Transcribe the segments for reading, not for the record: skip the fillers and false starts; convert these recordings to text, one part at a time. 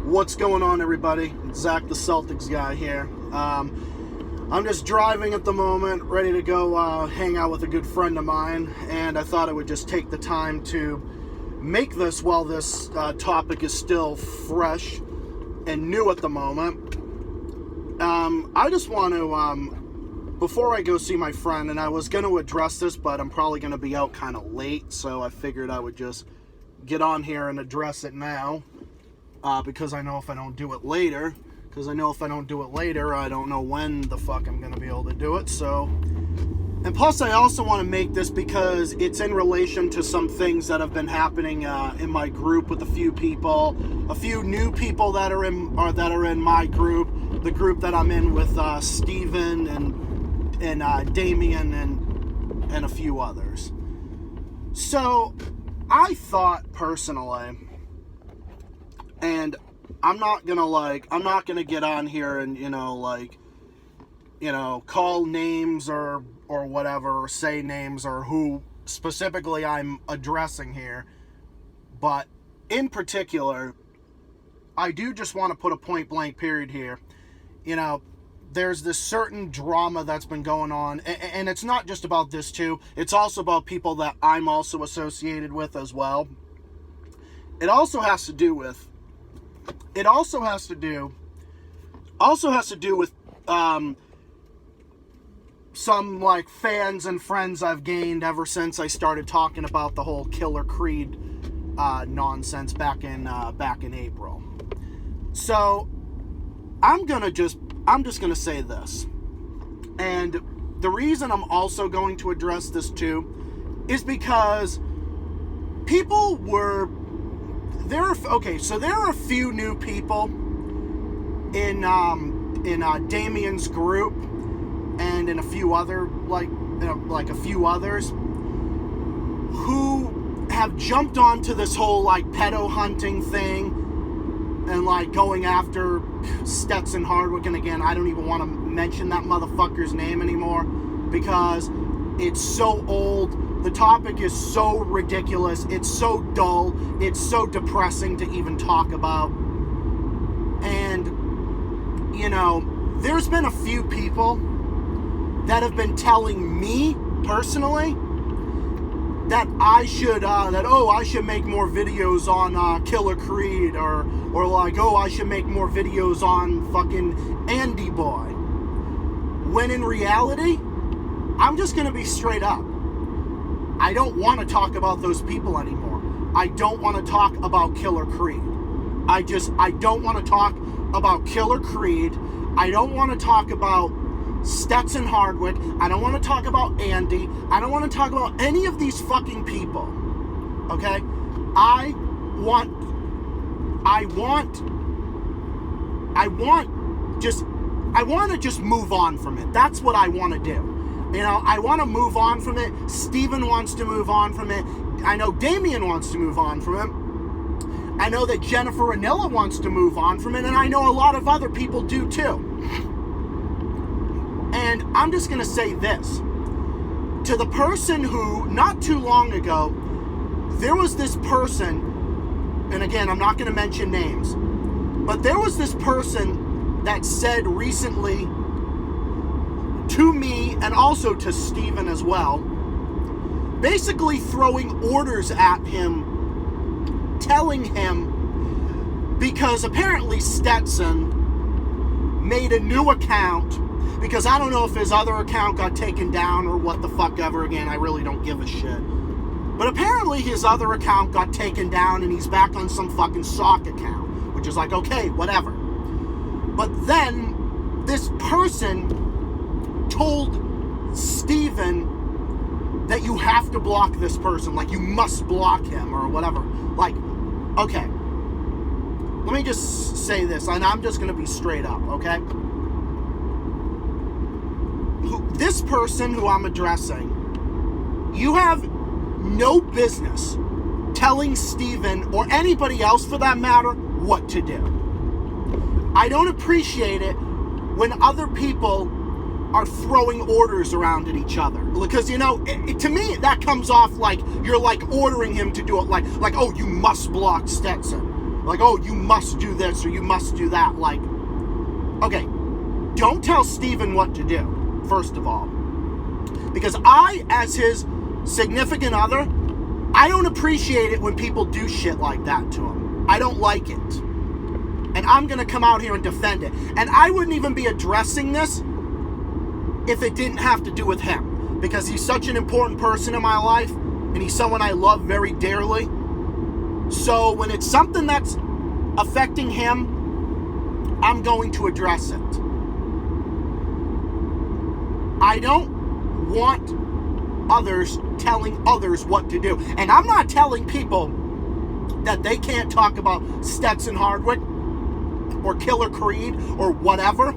What's going on, everybody? Zach the Celtics guy here. I'm just driving at the moment, ready to go hang out with a good friend of mine, and I thought I would just take the time to make this while this topic is still fresh and new at the moment. I just want to, before I go see my friend, and I was going to address this, but I'm probably going to be out kind of late, so I figured I would just get on here and address it now. Because I know if I don't do it later, I don't know when the fuck I'm going to be able to do it, so. And plus, I also want to make this because it's in relation to some things that have been happening in my group with a few people, a few new people that are in my group, the group that I'm in with Steven and Damien and a few others. So, I thought personally, and I'm not gonna get on here and, call names or whatever, or say names or who specifically I'm addressing here. But in particular, I do just want to put a point blank period here. There's this certain drama that's been going on, and it's not just about this too. It's also about people that I'm also associated with as well. It also has to do with some like fans and friends I've gained ever since I started talking about the whole Killer Creed nonsense back in April. So I'm just gonna say this, and the reason I'm also going to address this too is because there are a few new people in Damien's group and in a few other a few others who have jumped onto this whole pedo hunting thing and going after Stetson, Hardwick, and again, I don't even want to mention that motherfucker's name anymore because it's so old. The topic is so ridiculous. It's so dull. It's so depressing to even talk about. And, there's been a few people that have been telling me personally that I should make more videos on Killer Creed or I should make more videos on fucking Andy Boy. When in reality, I'm just going to be straight up. I don't want to talk about those people anymore. I don't want to talk about Killer Creed. I don't want to talk about Killer Creed. I don't want to talk about Stetson Hardwick. I don't want to talk about Andy. I don't want to talk about any of these fucking people. Okay? I want to just move on from it. That's what I want to do. I want to move on from it. Steven wants to move on from it. I know Damien wants to move on from it. I know that Jennifer Anilla wants to move on from it, and I know a lot of other people do too. And I'm just going to say this. To the person who, not too long ago, there was this person, and again, I'm not going to mention names, but there was this person that said recently to me and also to Steven as well, basically throwing orders at him, telling him, because apparently Stetson made a new account, because I don't know if his other account got taken down or what the fuck ever. Again, I really don't give a shit. But apparently his other account got taken down and he's back on some fucking sock account, which is okay, whatever. But then this person told Steven that you have to block this person, you must block him or whatever. Okay, let me just say this, and I'm just going to be straight up, okay? This person who I'm addressing, you have no business telling Steven, or anybody else for that matter, what to do. I don't appreciate it when other people are throwing orders around at each other. Because, to me, that comes off like you're ordering him to do it, oh, you must block Stetson. Like, oh, you must do this or you must do that. Like, okay, don't tell Steven what to do, first of all. Because I, as his significant other, I don't appreciate it when people do shit like that to him. I don't like it. And I'm going to come out here and defend it. And I wouldn't even be addressing this if it didn't have to do with him. Because he's such an important person in my life, and he's someone I love very dearly. So when it's something that's affecting him, I'm going to address it. I don't want others telling others what to do. And I'm not telling people that they can't talk about Stetson Hardwick or Killer Creed or whatever.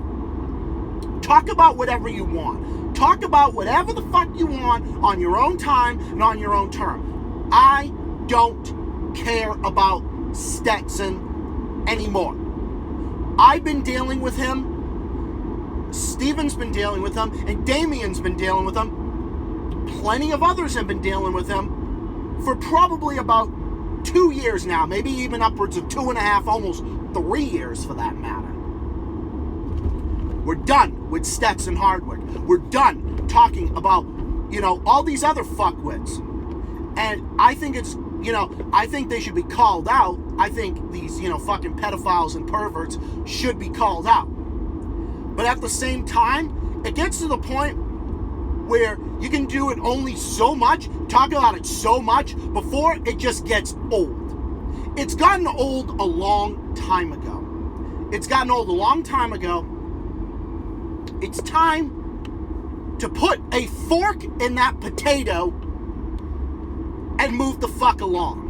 Talk about whatever you want. Talk about whatever the fuck you want on your own time and on your own term. I don't care about Stetson anymore. I've been dealing with him. Steven's been dealing with him. And Damien's been dealing with him. Plenty of others have been dealing with him for probably about 2 years now. Maybe even upwards of 2.5, almost 3 years for that matter. We're done with Stetson Hardwick. We're done talking about, all these other fuckwits. And I think it's, I think they should be called out. I think these, fucking pedophiles and perverts should be called out. But at the same time, it gets to the point where you can do it only so much, talk about it so much, before it just gets old. It's gotten old a long time ago. It's gotten old a long time ago. It's time to put a fork in that potato and move the fuck along.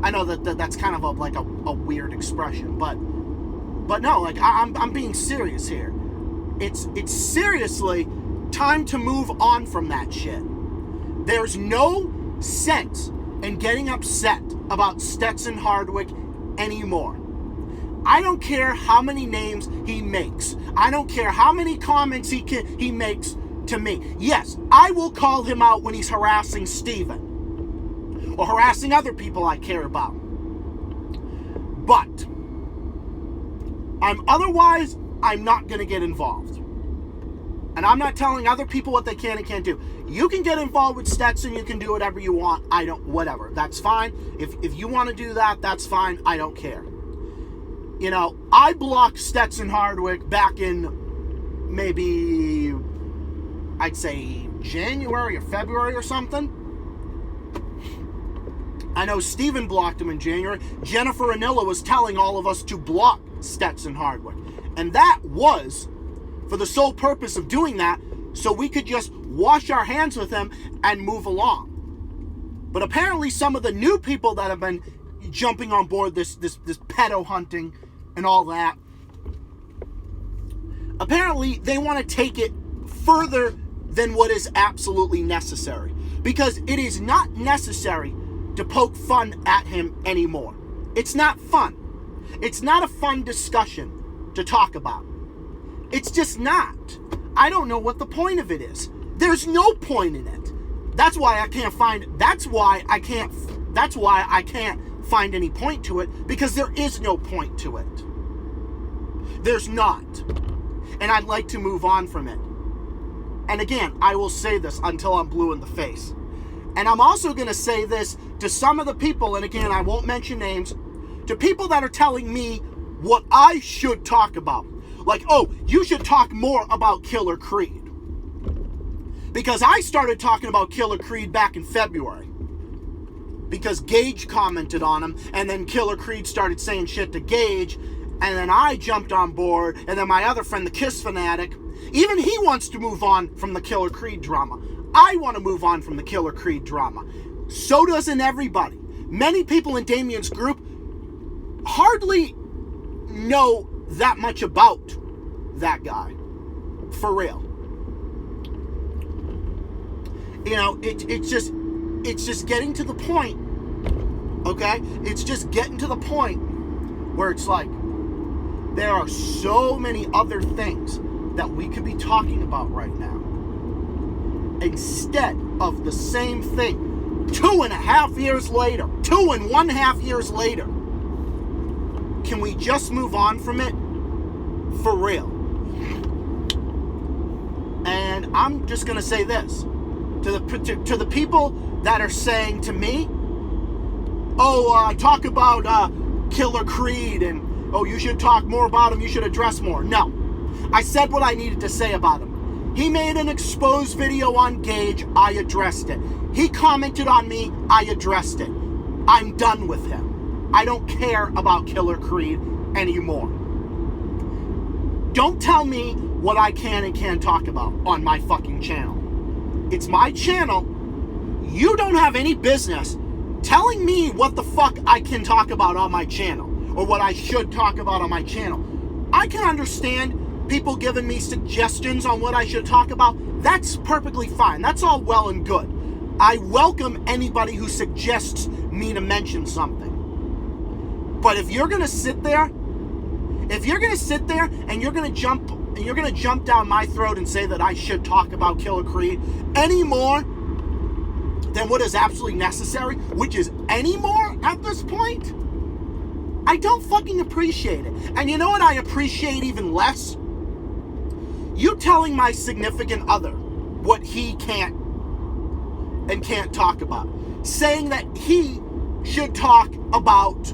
I know that's kind of a weird expression, but no, like I'm being serious here. It's seriously time to move on from that shit. There's no sense in getting upset about Stetson Hardwick anymore. I don't care how many names he makes. I don't care how many comments he makes to me. Yes, I will call him out when he's harassing Steven or harassing other people I care about. But I'm not going to get involved. And I'm not telling other people what they can and can't do. You can get involved with Stetson. You can do whatever you want. Whatever. That's fine. If you want to do that, that's fine. I don't care. I blocked Stetson Hardwick back in maybe, I'd say January or February or something. I know Steven blocked him in January. Jennifer Anilla was telling all of us to block Stetson Hardwick. And that was for the sole purpose of doing that so we could just wash our hands with him and move along. But apparently some of the new people that have been jumping on board this pedo hunting and all that, apparently they want to take it further than what is absolutely necessary. Because it is not necessary to poke fun at him anymore. It's not fun. It's not a fun discussion to talk about. It's just not. I don't know what the point of it is. There's no point in it. That's why I can't find any point to it, because there is no point to it. There's not. And I'd like to move on from it. And again, I will say this until I'm blue in the face. And I'm also going to say this to some of the people, and again, I won't mention names, to people that are telling me what I should talk about. Like, oh, you should talk more about Killer Creed. Because I started talking about Killer Creed back in February. Because Gage commented on him, and then Killer Creed started saying shit to Gage, and then I jumped on board, and then my other friend, the Kiss Fanatic, even he wants to move on from the Killer Creed drama. I want to move on from the Killer Creed drama. So doesn't everybody. Many people in Damien's group hardly know that much about that guy. For real. It's just getting to the point, okay? It's just getting to the point where it's like, there are so many other things that we could be talking about right now, instead of the same thing 2.5 years later, 2.5 years later. can we just move on from it for real? And I'm just going to say this to the people that are saying to me, talk about Killer Creed and, you should talk more about him, you should address more. No. I said what I needed to say about him. He made an exposed video on Gage, I addressed it. He commented on me, I addressed it. I'm done with him. I don't care about Killer Creed anymore. Don't tell me what I can and can't talk about on my fucking channel. It's my channel. You don't have any business telling me what the fuck I can talk about on my channel or what I should talk about on my channel. I can understand people giving me suggestions on what I should talk about. That's perfectly fine. That's all well and good. I welcome anybody who suggests me to mention something. But if you're gonna sit there, and you're gonna jump down my throat and say that I should talk about Killer Creed any more than what is absolutely necessary, which is any more at this point, I don't fucking appreciate it. And you know what I appreciate even less? You telling my significant other what he can't and can't talk about. Saying that he should talk about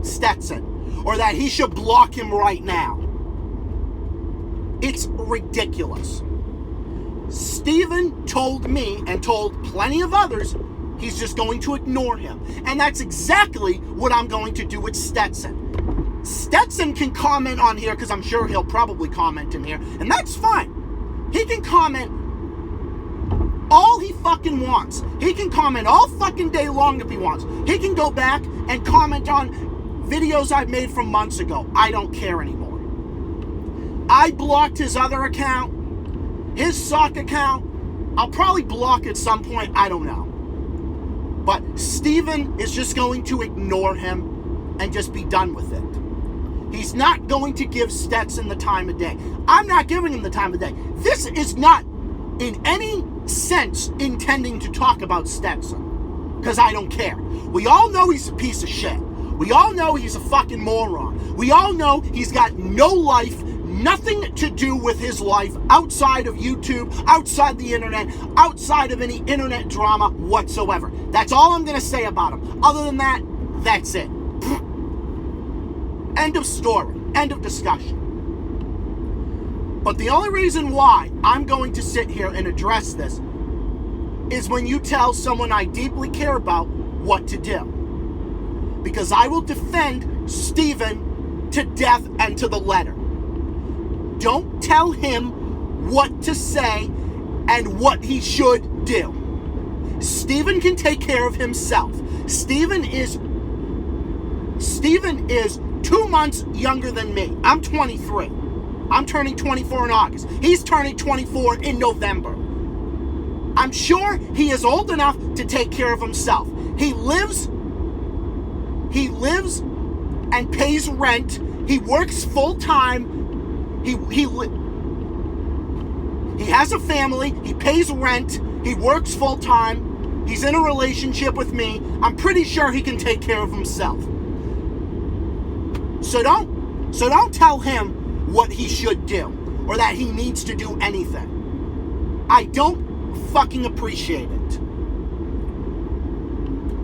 Stetson or that he should block him right now. It's ridiculous. Steven told me and told plenty of others he's just going to ignore him. And that's exactly what I'm going to do with Stetson. Stetson can comment on here because I'm sure he'll probably comment in here. And that's fine. He can comment all he fucking wants. He can comment all fucking day long if he wants. He can go back and comment on videos I've made from months ago. I don't care anymore. I blocked his other account, his sock account. I'll probably block at some point. I don't know. But Steven is just going to ignore him and just be done with it. He's not going to give Stetson the time of day. I'm not giving him the time of day. This is not in any sense intending to talk about Stetson, because I don't care. We all know he's a piece of shit. We all know he's a fucking moron. We all know he's got no life, nothing to do with his life outside of YouTube, outside the internet, outside of any internet drama whatsoever. That's all I'm going to say about him. Other than that, that's it. End of story. End of discussion. But the only reason why I'm going to sit here and address this is when you tell someone I deeply care about what to do. Because I will defend Steven to death and to the letter. Don't tell him what to say and what he should do. Steven can take care of himself. Steven is 2 months younger than me. I'm 23. I'm turning 24 in August. He's turning 24 in November. I'm sure he is old enough to take care of himself. He lives and pays rent. He works full time. He has a family. He pays rent. He works full time. He's in a relationship with me. I'm pretty sure he can take care of himself. So don't tell him what he should do or that he needs to do anything. I don't fucking appreciate it.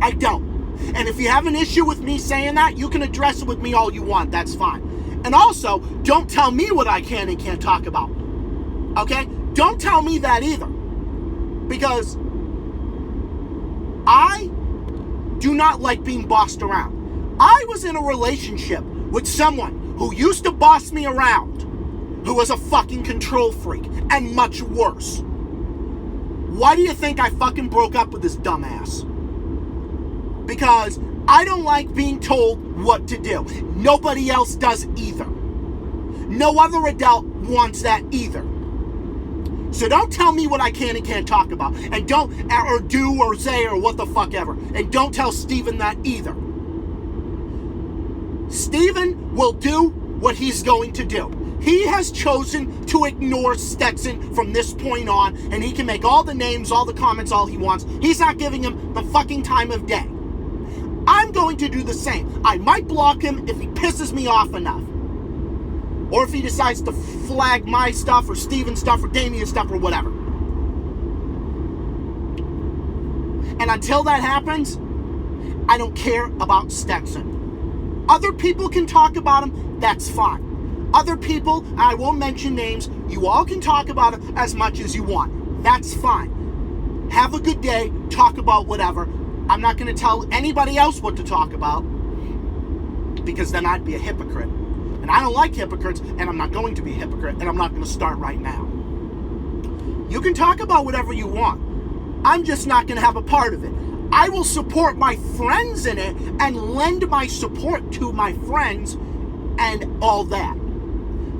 I don't. And if you have an issue with me saying that, you can address it with me all you want. That's fine. And also, don't tell me what I can and can't talk about. Okay? Don't tell me that either. Because I do not like being bossed around. I was in a relationship with someone who used to boss me around, who was a fucking control freak, and much worse. Why do you think I fucking broke up with this dumbass? Because I don't like being told what to do. Nobody else does either. No other adult wants that either. So don't tell me what I can and can't talk about. And don't, or do, or say, or what the fuck ever. And don't tell Steven that either. Steven will do what he's going to do. He has chosen to ignore Stetson from this point on, and he can make all the names, all the comments, all he wants. He's not giving him the fucking time of day. I'm I'm going to do the same. I might block him if he pisses me off enough. Or if he decides to flag my stuff or Steven's stuff or Damien's stuff or whatever. And until that happens, I don't care about Stetson. Other people can talk about him, that's fine. Other people, I won't mention names, you all can talk about him as much as you want. That's fine. Have a good day, talk about whatever. I'm not going to tell anybody else what to talk about, because then I'd be a hypocrite. And I don't like hypocrites, and I'm not going to be a hypocrite, and I'm not going to start right now. You can talk about whatever you want. I'm just not going to have a part of it. I will support my friends in it and lend my support to my friends and all that.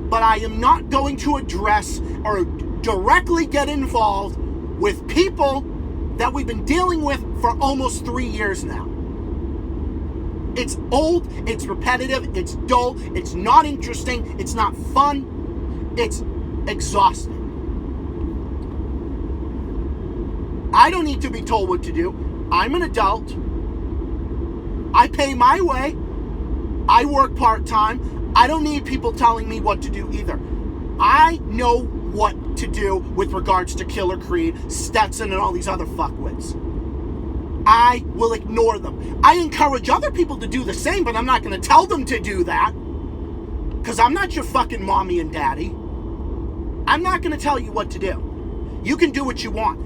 But I am not going to address or directly get involved with people that we've been dealing with for almost 3 years now. It's old, it's repetitive, it's dull, it's not interesting, it's not fun, it's exhausting. I don't need to be told what to do. I'm an adult. I pay my way. I work part-time. I don't need people telling me what to do either. I know what to do with regards to Killer Creed, Stetson, and all these other fuckwits. I will ignore them. I encourage other people to do the same, but I'm not going to tell them to do that. Because I'm not your fucking mommy and daddy. I'm not going to tell you what to do. You can do what you want.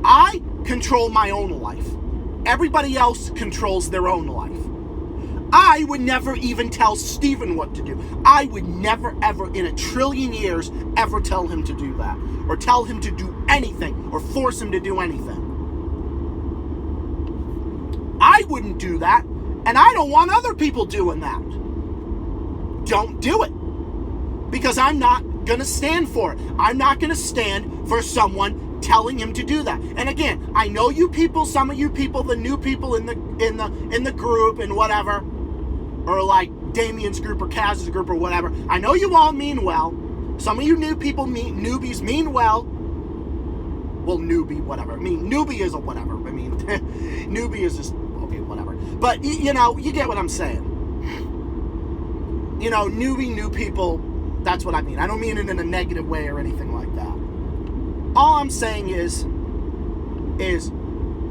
I control my own life. Everybody else controls their own life. I would never even tell Steven what to do. I would never, ever, in a trillion years, ever tell him to do that. Or tell him to do anything. Or force him to do anything. I wouldn't do that. And I don't want other people doing that. Don't do it. Because I'm not going to stand for it. I'm not going to stand for someone telling him to do that. And again, I know you people, some of you people, the new people in the group and whatever, or like Damien's group or Kaz's group or whatever. I know you all mean well. Some of you new people, newbies mean well. Well, newbie, whatever. I mean, newbie is a whatever. I mean, newbie is just, okay, whatever. But, you know, you get what I'm saying. You know, newbie, new people, that's what I mean. I don't mean it in a negative way or anything like that. All I'm saying is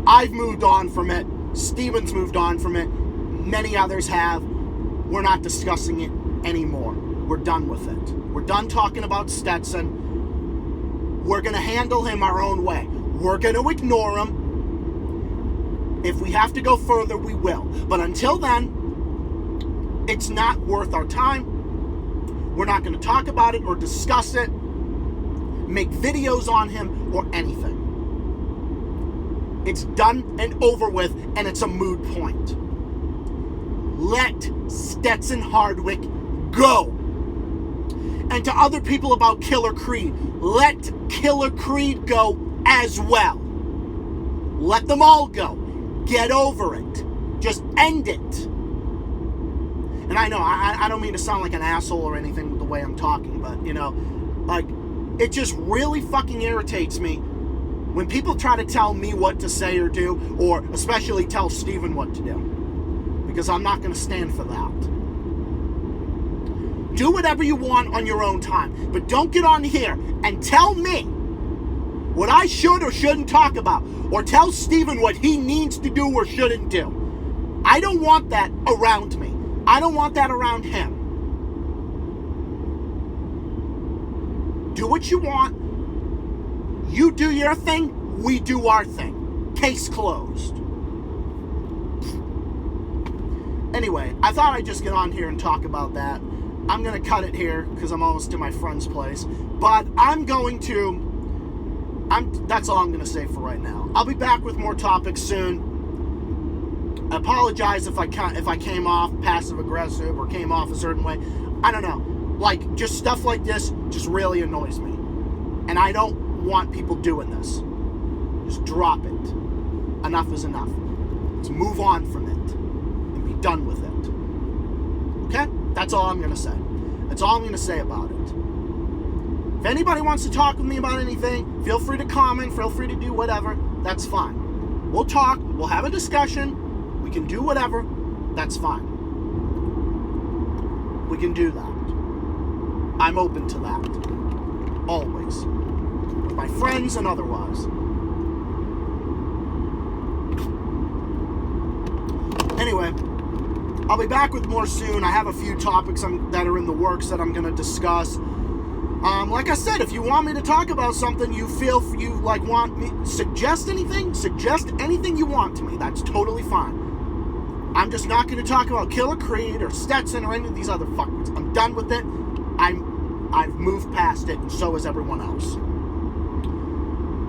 I've moved on from it. Steven's moved on from it. Many others have. We're not discussing it anymore. We're done with it. We're done talking about Stetson. We're going to handle him our own way. We're going to ignore him. If we have to go further, we will. But until then, it's not worth our time. We're not going to talk about it or discuss it, make videos on him, or anything. It's done and over with, and it's a moot point. Let Stetson Hardwick go. And to other people about Killer Creed, let Killer Creed go as well. Let them all go. Get over it. Just end it. And I know, I don't mean to sound like an asshole or anything with the way I'm talking, but, you know, like, it just really fucking irritates me when people try to tell me what to say or do, or especially tell Steven what to do. Because I'm not going to stand for that. Do whatever you want on your own time, but don't get on here and tell me what I should or shouldn't talk about, or tell Steven what he needs to do or shouldn't do. I don't want that around me. I don't want that around him. Do what you want. You do your thing, we do our thing. Case closed. Anyway, I thought I'd just get on here and talk about that. I'm going to cut it here because I'm almost to my friend's place. But that's all I'm going to say for right now. I'll be back with more topics soon. I apologize if I came off passive-aggressive or came off a certain way. I don't know. Like, just stuff like this just really annoys me. And I don't want people doing this. Just drop it. Enough is enough. Let's move on from it and be done with it. Okay? That's all I'm going to say. That's all I'm going to say about it. If anybody wants to talk with me about anything, feel free to comment, feel free to do whatever. That's fine. We'll talk. We'll have a discussion. We can do whatever. That's fine. We can do that. I'm open to that. Always. With my friends and otherwise. Anyway, I'll be back with more soon. I have a few topics that are in the works that I'm going to discuss. Like I said, if you want me to talk about something, you feel you like want me, suggest anything you want to me. That's totally fine. I'm just not going to talk about Killer Creed or Stetson or any of these other fuckers. I'm done with it. I've moved past it, and so has everyone else.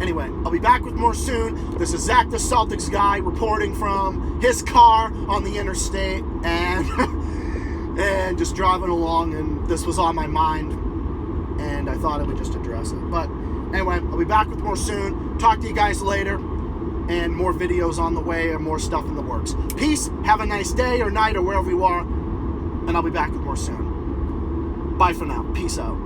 Anyway, I'll be back with more soon. This is Zach the Celtics guy reporting from his car on the interstate, and and just driving along, and this was on my mind, and I thought I would just address it. But anyway, I'll be back with more soon. Talk to you guys later, and more videos on the way and more stuff in the works. Peace, have a nice day or night or wherever you are, and I'll be back with more soon. Bye for now. Peace out.